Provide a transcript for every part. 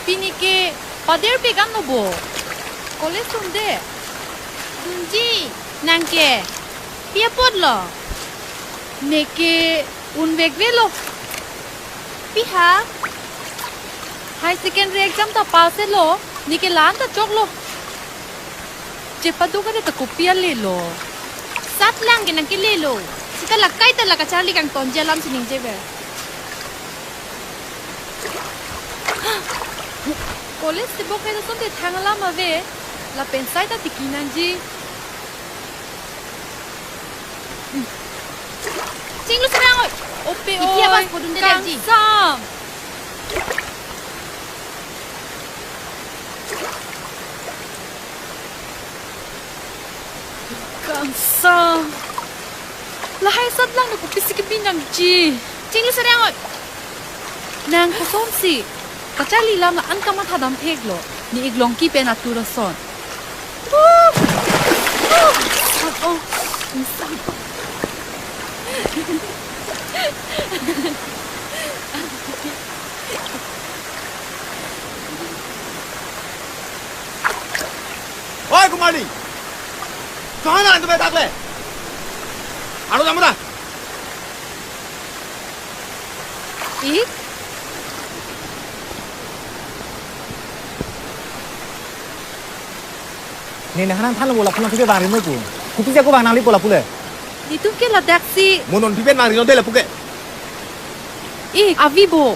Pini ke pader pegan no bo. Kole sunde. Sunji nangke. Pia podlo. Neke un vegvelo. Piha. High secondary exam ta pass lo. Nike lan ta choklo. Cepat duga de ta kopia le lo. Sat lang ke nangke le lo. Sika lakai ta laka Charlie kang tonja lam sining jebe. College se boca da sonde thangala ma ve la pensai ta tikinanji. Cinglu serang oi. Ope oi. Iki abas podun de ji. Sam. Kansam. Lahai sat lang ko pisik binang ji. Cinglu serang oi. Nang kosom si. Kacali lam na ang kamat hadam peglo ni iglong ki penatura son. Oi, kumari. कहाँ ना तुम्हें ताकले? आलो Jamuda. Ni nak hanam thalu bola pulang tipe bang rimu ku. Kupi jago bang nali bola pule. Itu ke la taxi. Monon tipe bang rimu deh puke. Avibo.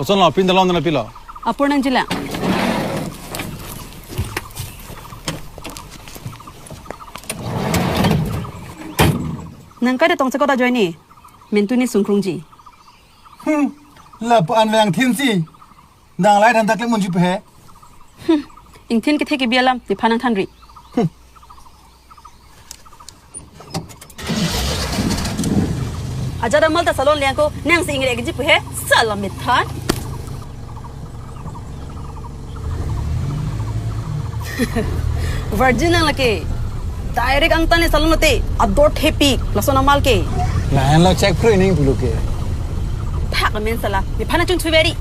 Kosan lo, pindah lawan na pila. Apa nang jela? Nang kada tong sekolah join ni, mentu ni sungkrung ji. Lah puan yang tinsi, dang lai dan takle munjuk pe. Ingtin kita ke bialam di panang tanri. Ajar amal ta salon liang ko, nang si ingre ke ji pe, salam mithan. Virgin ang laki. Direct ang tani salon nate. Adot happy. Lason amal ke. Lain lo check pro ini bulu ke. Tak men sala. Di pana chung tuberi.